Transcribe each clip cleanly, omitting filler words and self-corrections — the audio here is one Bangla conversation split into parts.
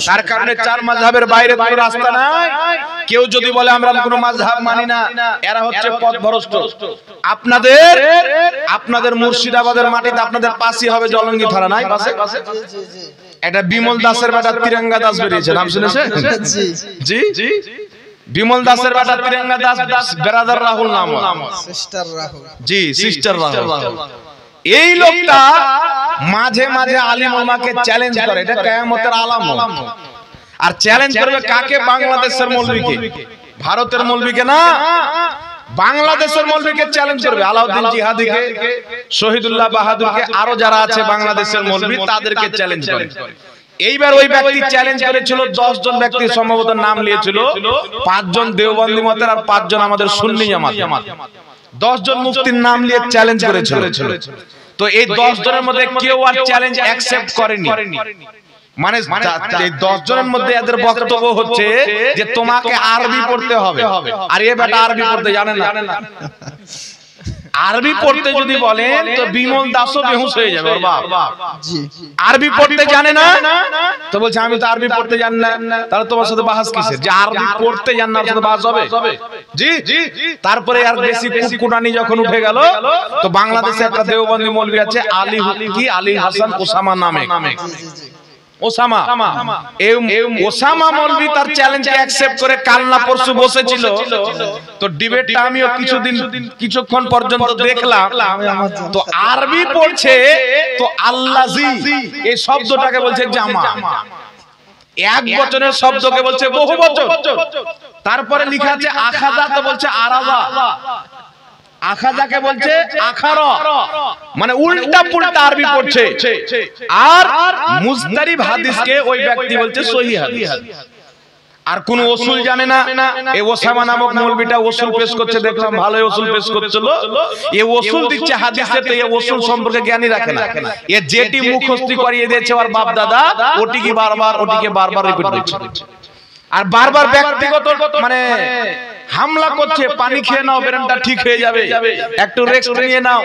তার কারণে চার মাযহাবের বাইরে কোনো রাস্তা নাই। কেউ যদি বলে আমরা কোনো মাযহাব মানি না, এরা হচ্ছে পথভ্রষ্ট। আপনাদের মুর্শিদাবাদের মাটিতে আপনাদের পাশে হবে জলঙ্গি থানা, নাই পাশে? এটা বিমল দাসের বেটা তিরঙ্গা দাস বেরিয়েছে, নাম শুনেছেন? জি জি, বিমল দাসের বেটা তিরঙ্গা দাস, ব্রাদার রাহুল নাম, সিস্টার রাহুল। জি, সিস্টার রাহুল। এই লোকটা মাঝে মাঝে আলিম ওলামাকে চ্যালেঞ্জ করে, এটা কিয়ামতের আলামত। আর চ্যালেঞ্জ করবে কাকে? বাংলাদেশের মৌলভীকে, ভারতের মৌলভীকে না, বাংলাদেশের মৌলভীকে চ্যালেঞ্জ করবে। আলাউদ্দিন জিহাদিকে, শহীদুল্লাহ বাহাদুরকে, আরো যারা আছে বাংলাদেশের মৌলভী তাদেরকে চ্যালেঞ্জ করে। এইবার ওই ব্যক্তি চ্যালেঞ্জ করেছিল, 10 জন ব্যক্তি সম্ভবত নাম নিয়েছিল, 5 জন দেওবন্দি মতের আর 5 জন আমাদের সুন্নি জামাত। 10 জন মুফতির নাম নিয়ে চ্যালেঞ্জ করেছিল। তো এই 10 জনের মধ্যে কেউ আর চ্যালেঞ্জ অ্যাকসেপ্ট করেনি। মানে এই 10 জনের মধ্যে এদের বক্তব্য হচ্ছে যে তোমাকে আরবি পড়তে হবে। আর এ বেটা আরবি পড়তে জানে না। আরবি পড়তে যদি বলেন তো বিমল দাসও বেহুশ হয়ে যাবে ওর বাপ। জি, আরবি পড়তে জানে না তো বলছে আমি তো আরবি পড়তে জানি না। তাহলে তোমার সাথে বাহাস কিসের? যে আরবি পড়তে জান না, ওর সাথে বাহাস হবে? জি জি। তারপরে আর বেশি কুটকুটানি যখন উঠে গেল, তো বাংলাদেশে একটা দেওবন্দি মৌলভী আছে আলী হাসান ওসামা নামে। ওসামা, ওসামা মৌলভী তার চ্যালেঞ্জকে অ্যাকসেপ্ট করে কাল না পরশু বসেছিল। তো ডিবেটটা আমিও কিছুক্ষণ পর্যন্ত দেখলাম। তো আরবি পড়ছে, তো আল্লাজি এই শব্দটাকে বলছে জামা, এক বচনের শব্দকে বলছে বহু বচন। তারপরে লেখা আছে আখাযা, তো বলছে আরাযা, আখাযাকে বলছে আখারা, মানে উল্টা পুল্টা আরবি পড়ছে। আর মুজতারিব হাদিসকে ওই ব্যক্তি বলছে সহিহ হাদিস। আর কোন ওসুল জানে না। এই ওসামা নামক মৌলবীটা ওসুল পেশ করছে, দেখলাম ভালোই ওসুল পেশ করছিল। এই ওসুল দিচ্ছে হাদিসে, তো এই ওসুল সম্পর্কে জ্ঞানী রাখে না। এ যেটি মুখস্থি করিয়ে দিয়েছে ওর বাপ দাদা, ওটিকে বারবার রিপিট করছে। আর বারবার ব্যক্তিগত মানে হামলা করছে, পানি খেয়ে নাও ব্রেনটা ঠিক হয়ে যাবে, একটু রেস্ট নিয়ে নাও,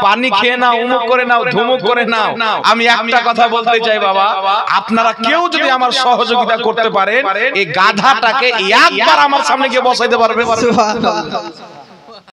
পানি খেয়ে নাও, উমুক করে নাও, ধুমুক করে নাও। আমি একটা কথা বলতে চাই বাবা, আপনারা কেউ যদি আমার সহযোগিতা করতে পারেন, এই গাধাটাকে একবার আমার সামনে গিয়ে বসাইতে পারবে? সুবহানাল্লাহ।